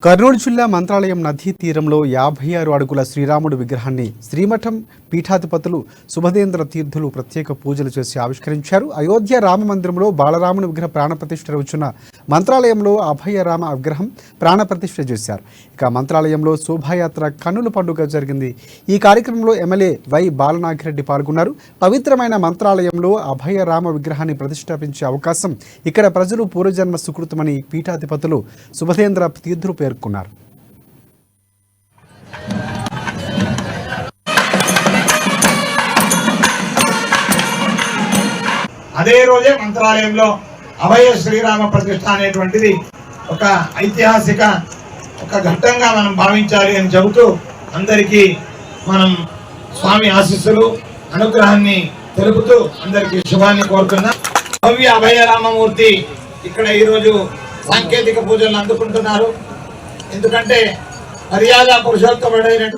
కర్నూలు జిల్లా మంత్రాలయం నదీ తీరంలో 56 అడుగుల శ్రీరాముడు విగ్రహాన్ని శ్రీమఠం పీఠాధిపతులు సుభదేంద్ర తీర్థులు ప్రత్యేక పూజలు చేసి ఆవిష్కరించారు. అయోధ్య రామ మందిరంలో బాలరాముని విగ్రహ ప్రాణప్రతిష్ఠ రోజున మంత్రాలయంలో అభయ రామ విగ్రహం ప్రాణప్రతిష్ఠ చేశారు. ఇక మంత్రాలయంలో శోభాయాత్ర కన్నుల పండుగ జరిగింది. ఈ కార్యక్రమంలో ఎమ్మెల్యే వై బాలనాగిరెడ్డి పాల్గొన్నారు. పవిత్రమైన మంత్రాలయంలో అభయ రామ విగ్రహాన్ని ప్రతిష్ఠాపించే అవకాశం ఇక్కడ ప్రజలు పూర్వజన్మ సుకృతమని పీఠాధిపతులు సుభదేంద్ర తీర్థులు పేర్కొన్నారు. అదే రోజే మంత్రాలయంలో అభయ శ్రీరామ ప్రతిష్ఠ అనేటువంటిది ఒక ఐతిహాసిక ఒక ఘట్టంగా మనం భావించాలి అని చెబుతూ అందరికీ మనం స్వామి ఆశీస్సులు అనుగ్రహాన్ని తెలుపుతూ అందరికీ శుభాన్ని కోరుతున్నా. భవ్య అభయ రామమూర్తి ఇక్కడ ఈరోజు సాంకేతిక పూజలు అందుకుంటున్నారు. ఎందుకంటే మర్యాద పురుషోత్తముడైనటువంటి